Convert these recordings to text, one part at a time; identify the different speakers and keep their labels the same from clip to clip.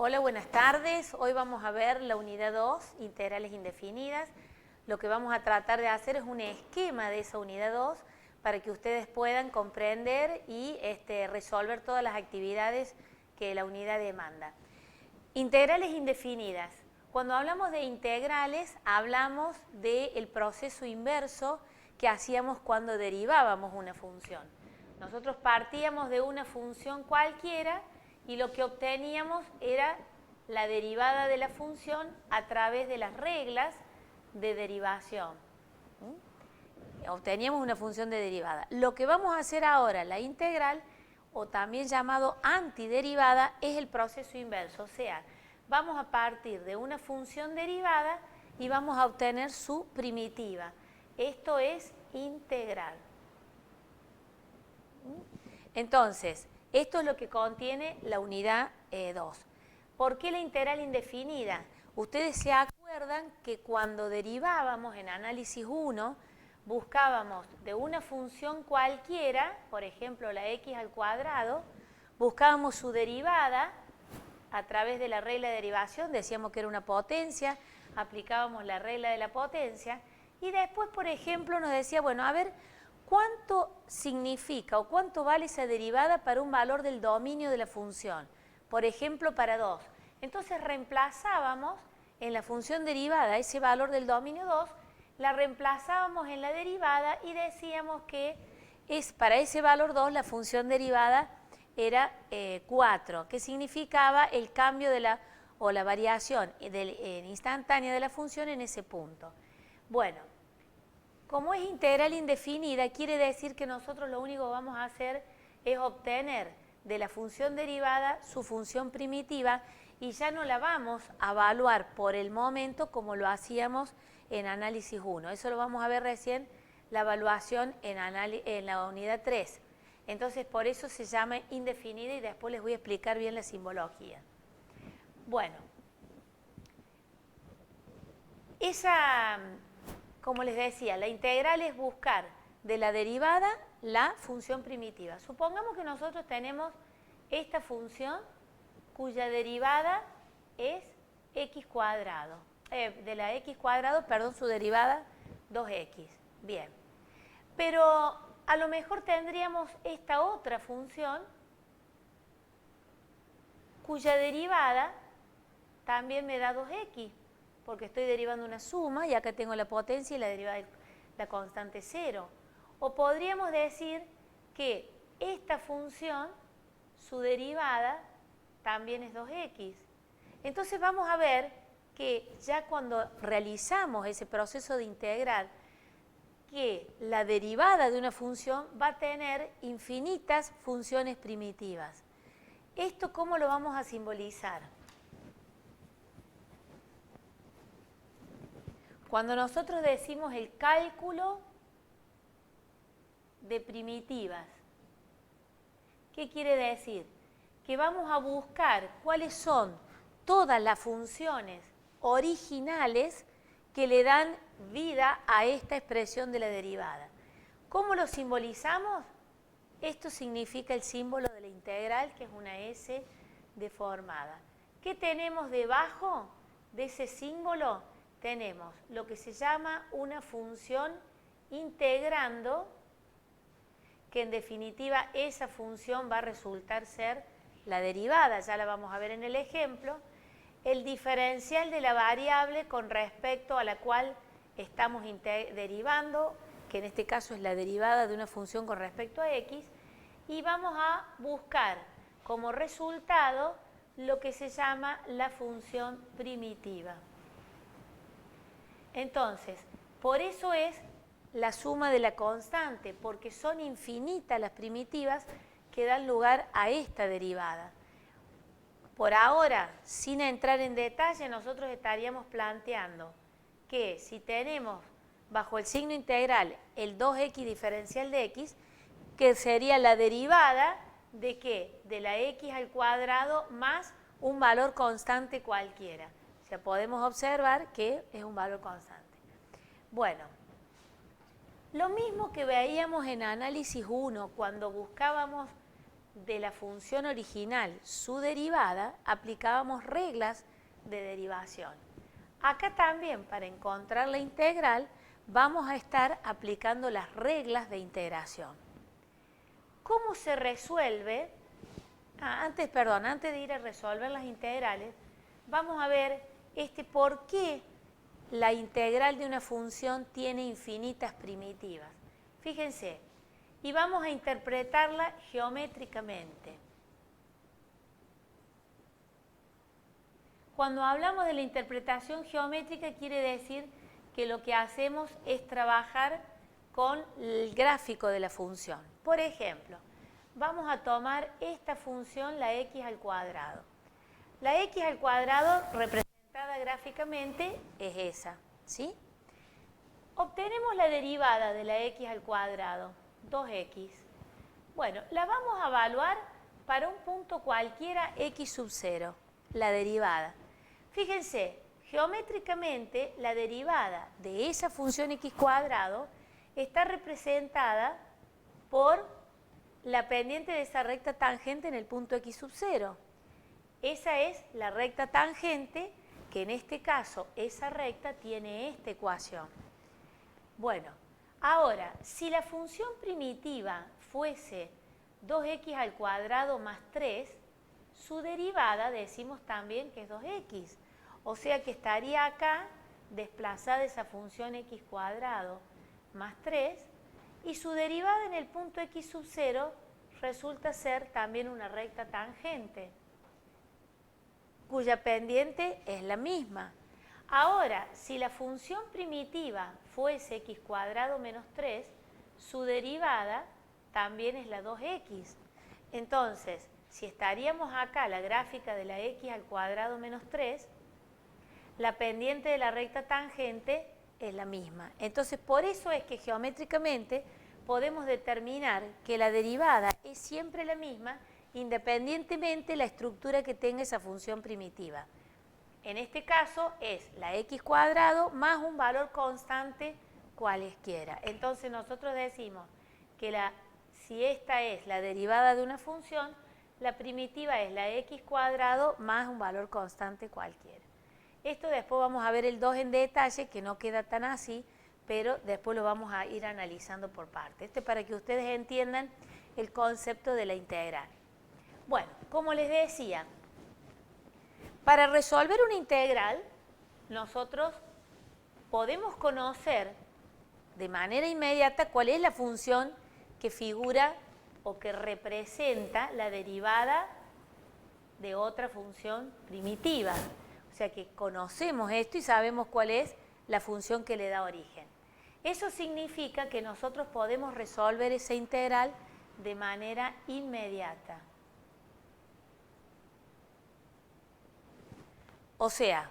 Speaker 1: Hola, buenas tardes. Hoy vamos a ver la unidad 2, integrales indefinidas. Lo que vamos a tratar de hacer es un esquema de esa unidad 2 para que ustedes puedan comprender y resolver todas las actividades que la unidad demanda. Integrales indefinidas. Cuando hablamos de integrales, hablamos del proceso inverso que hacíamos cuando derivábamos una función. Nosotros partíamos de una función cualquiera y lo que obteníamos era la derivada de la función a través de las reglas de derivación. Obteníamos una función de derivada. Lo que vamos a hacer ahora, la integral, o también llamado antiderivada, es el proceso inverso. O sea, vamos a partir de una función derivada y vamos a obtener su primitiva. Esto es integral. Entonces, esto es lo que contiene la unidad 2. ¿Por qué la integral indefinida? Ustedes se acuerdan que cuando derivábamos en análisis 1, buscábamos de una función cualquiera, por ejemplo la x al cuadrado, buscábamos su derivada a través de la regla de derivación, decíamos que era una potencia, aplicábamos la regla de la potencia, y después, por ejemplo, nos decía, bueno, a ver, ¿cuánto significa o cuánto vale esa derivada para un valor del dominio de la función? Por ejemplo, para 2. Entonces reemplazábamos en la función derivada ese valor del dominio 2, la reemplazábamos en la derivada y decíamos que para ese valor 2 la función derivada era 4, que significaba el cambio de la variación instantánea de la función en ese punto. Bueno, como es integral indefinida, quiere decir que nosotros lo único que vamos a hacer es obtener de la función derivada su función primitiva y ya no la vamos a evaluar por el momento como lo hacíamos en análisis 1. Eso lo vamos a ver recién, la evaluación en la unidad 3. Entonces, por eso se llama indefinida y después les voy a explicar bien la simbología. Bueno, como les decía, la integral es buscar de la derivada la función primitiva. Supongamos que nosotros tenemos esta función cuya derivada es x cuadrado. De la x cuadrado, perdón, su derivada 2x. Bien. Pero a lo mejor tendríamos esta otra función cuya derivada también me da 2x, porque estoy derivando una suma y acá tengo la potencia y la derivada de la constante 0. O podríamos decir que esta función, su derivada, también es 2x. Entonces vamos a ver que ya cuando realizamos ese proceso de integral, que la derivada de una función va a tener infinitas funciones primitivas. ¿Esto cómo lo vamos a simbolizar? Cuando nosotros decimos el cálculo de primitivas, ¿qué quiere decir? Que vamos a buscar cuáles son todas las funciones originales que le dan vida a esta expresión de la derivada. ¿Cómo lo simbolizamos? Esto significa el símbolo de la integral, que es una S deformada. ¿Qué tenemos debajo de ese símbolo? Tenemos lo que se llama una función integrando, que en definitiva esa función va a resultar ser la derivada, ya la vamos a ver en el ejemplo, el diferencial de la variable con respecto a la cual estamos derivando, que en este caso es la derivada de una función con respecto a x, y vamos a buscar como resultado lo que se llama la función primitiva. Entonces, por eso es la suma de la constante, porque son infinitas las primitivas que dan lugar a esta derivada. Por ahora, sin entrar en detalle, nosotros estaríamos planteando que si tenemos bajo el signo integral el 2x diferencial de x, que sería la derivada de ¿qué? De la x al cuadrado más un valor constante cualquiera. O sea, podemos observar que es un valor constante. Bueno, lo mismo que veíamos en análisis 1 cuando buscábamos de la función original, su derivada, aplicábamos reglas de derivación. Acá también, para encontrar la integral, vamos a estar aplicando las reglas de integración. ¿Cómo se resuelve? Antes de ir a resolver las integrales, vamos a ver por qué la integral de una función tiene infinitas primitivas. Fíjense, y vamos a interpretarla geométricamente. Cuando hablamos de la interpretación geométrica, quiere decir que lo que hacemos es trabajar con el gráfico de la función. Por ejemplo, vamos a tomar esta función, la x al cuadrado. La x al cuadrado representada gráficamente es esa, ¿sí? Obtenemos la derivada de la x al cuadrado, 2x. Bueno, la vamos a evaluar para un punto cualquiera x sub 0, la derivada. Fíjense, geométricamente la derivada de esa función x cuadrado está representada por la pendiente de esa recta tangente en el punto x sub 0. Esa es la recta tangente, que en este caso esa recta tiene esta ecuación. Bueno, ahora, si la función primitiva fuese 2x al cuadrado más 3, su derivada decimos también que es 2x. O sea que estaría acá desplazada esa función x cuadrado más 3 y su derivada en el punto x sub 0 resulta ser también una recta tangente, cuya pendiente es la misma. Ahora, si la función primitiva fuese x cuadrado menos 3, su derivada también es la 2x. Entonces, si estaríamos acá la gráfica de la x al cuadrado menos 3, la pendiente de la recta tangente es la misma. Entonces, por eso es que geométricamente podemos determinar que la derivada es siempre la misma, independientemente de la estructura que tenga esa función primitiva. En este caso es la x cuadrado más un valor constante cualesquiera. Entonces nosotros decimos que si esta es la derivada de una función, la primitiva es la x cuadrado más un valor constante cualquiera. Esto después vamos a ver el 2 en detalle, que no queda tan así, pero después lo vamos a ir analizando por partes. Esto es para que ustedes entiendan el concepto de la integral. Bueno, como les decía, para resolver una integral, nosotros podemos conocer de manera inmediata cuál es la función que figura o que representa la derivada de otra función primitiva. O sea que conocemos esto y sabemos cuál es la función que le da origen. Eso significa que nosotros podemos resolver esa integral de manera inmediata. O sea,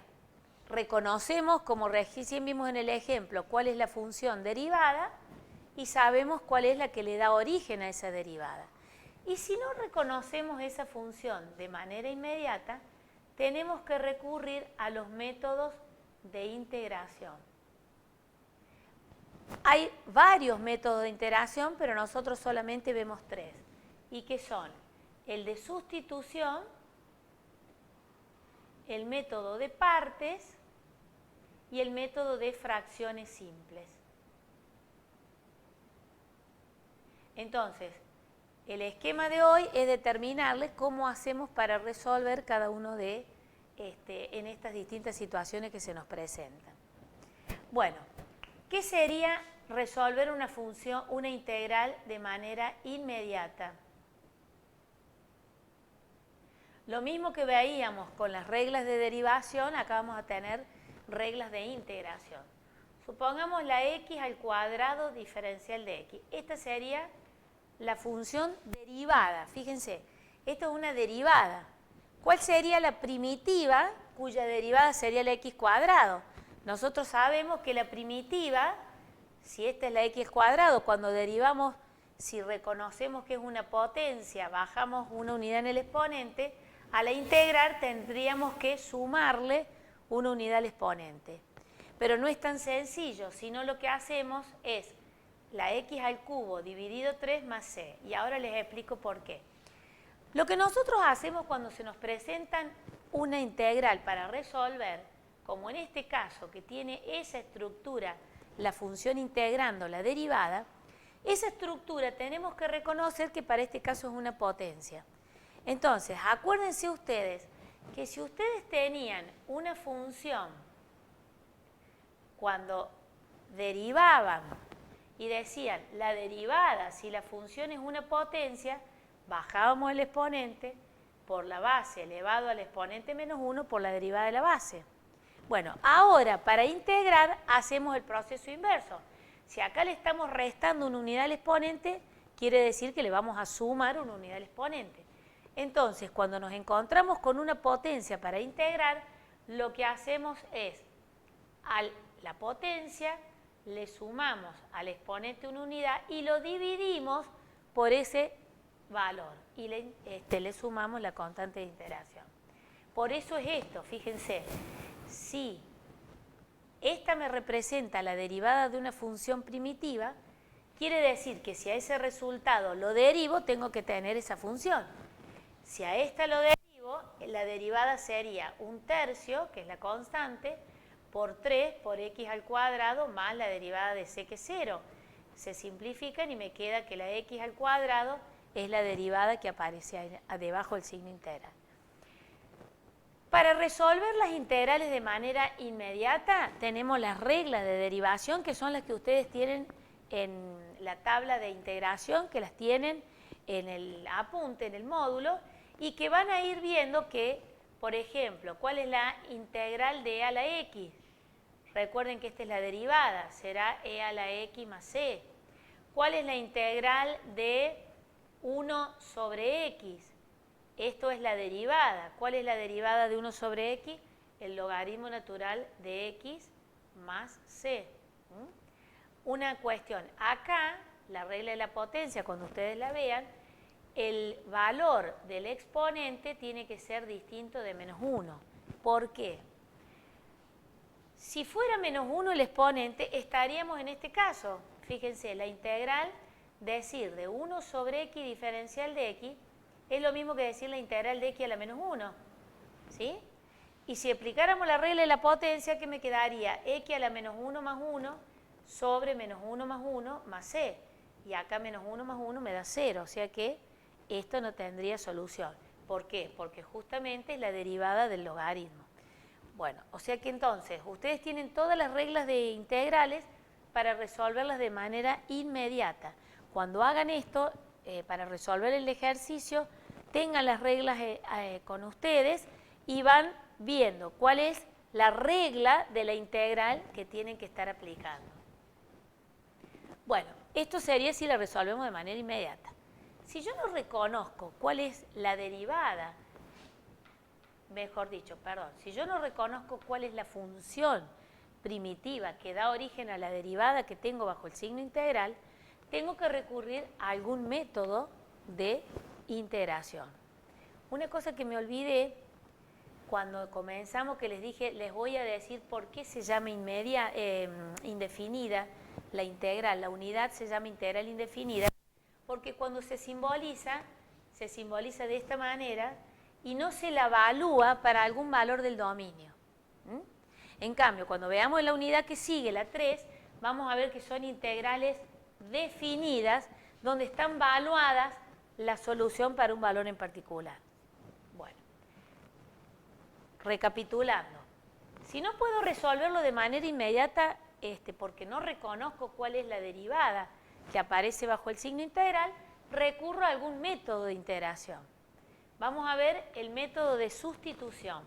Speaker 1: reconocemos, como recién vimos en el ejemplo, cuál es la función derivada y sabemos cuál es la que le da origen a esa derivada. Y si no reconocemos esa función de manera inmediata, tenemos que recurrir a los métodos de integración. Hay varios métodos de integración, pero nosotros solamente vemos 3, y que son el de sustitución, el método de partes y el método de fracciones simples. Entonces, el esquema de hoy es determinarles cómo hacemos para resolver cada uno de en estas distintas situaciones que se nos presentan. Bueno, ¿qué sería resolver una función, una integral de manera inmediata? Lo mismo que veíamos con las reglas de derivación, acá vamos a tener reglas de integración. Supongamos la x al cuadrado diferencial de x. Esta sería la función derivada. Fíjense, esto es una derivada. ¿Cuál sería la primitiva cuya derivada sería la x cuadrado? Nosotros sabemos que la primitiva, si esta es la x cuadrado, cuando derivamos, si reconocemos que es una potencia, bajamos una unidad en el exponente, a la integrar tendríamos que sumarle una unidad al exponente. Pero no es tan sencillo, sino lo que hacemos es la x al cubo dividido 3 más c. Y ahora les explico por qué. Lo que nosotros hacemos cuando se nos presentan una integral para resolver, como en este caso que tiene esa estructura, la función integrando la derivada, esa estructura tenemos que reconocer que para este caso es una potencia. Entonces, acuérdense ustedes que si ustedes tenían una función cuando derivaban y decían la derivada, si la función es una potencia, bajábamos el exponente por la base elevado al exponente menos 1 por la derivada de la base. Bueno, ahora para integrar hacemos el proceso inverso. Si acá le estamos restando una unidad al exponente, quiere decir que le vamos a sumar una unidad al exponente. Entonces, cuando nos encontramos con una potencia para integrar, lo que hacemos es, a la potencia le sumamos al exponente una unidad y lo dividimos por ese valor y le sumamos la constante de integración. Por eso es esto, fíjense, si esta me representa la derivada de una función primitiva, quiere decir que si a ese resultado lo derivo, tengo que tener esa función. Si a esta lo derivo, la derivada sería 1/3, que es la constante, por 3 por x al cuadrado más la derivada de c, que es 0. Se simplifican y me queda que la x al cuadrado es la derivada que aparece debajo del signo integral. Para resolver las integrales de manera inmediata, tenemos las reglas de derivación, que son las que ustedes tienen en la tabla de integración, que las tienen en el apunte, en el módulo, y que van a ir viendo que, por ejemplo, ¿cuál es la integral de e a la x? Recuerden que esta es la derivada, será e a la x más c. ¿Cuál es la integral de 1 sobre x? Esto es la derivada. ¿Cuál es la derivada de 1 sobre x? El logaritmo natural de x más c. Una cuestión. Acá, la regla de la potencia, cuando ustedes la vean, el valor del exponente tiene que ser distinto de menos 1. ¿Por qué? Si fuera menos 1 el exponente, estaríamos en este caso. Fíjense, la integral, decir de 1 sobre x diferencial de x, es lo mismo que decir la integral de x a la menos 1. ¿Sí? Y si aplicáramos la regla de la potencia, ¿qué me quedaría? X a la menos 1 más 1 sobre menos 1 más 1 más c. Y acá menos 1 más 1 me da 0. O sea que esto no tendría solución. ¿Por qué? Porque justamente es la derivada del logaritmo. Bueno, o sea que entonces ustedes tienen todas las reglas de integrales para resolverlas de manera inmediata. Cuando hagan esto, para resolver el ejercicio, tengan las reglas con ustedes y van viendo cuál es la regla de la integral que tienen que estar aplicando. Bueno, esto sería si la resolvemos de manera inmediata. Si yo no reconozco cuál es la derivada, si yo no reconozco cuál es la función primitiva que da origen a la derivada que tengo bajo el signo integral, tengo que recurrir a algún método de integración. Una cosa que me olvidé cuando comenzamos, que les dije, les voy a decir por qué se llama indefinida la integral, la unidad se llama integral indefinida, porque cuando se simboliza de esta manera y no se la evalúa para algún valor del dominio. En cambio, cuando veamos la unidad que sigue, la 3, vamos a ver que son integrales definidas, donde están evaluadas la solución para un valor en particular. Bueno, recapitulando, si no puedo resolverlo de manera inmediata, porque no reconozco cuál es la derivada que aparece bajo el signo integral, recurro a algún método de integración. Vamos a ver el método de sustitución.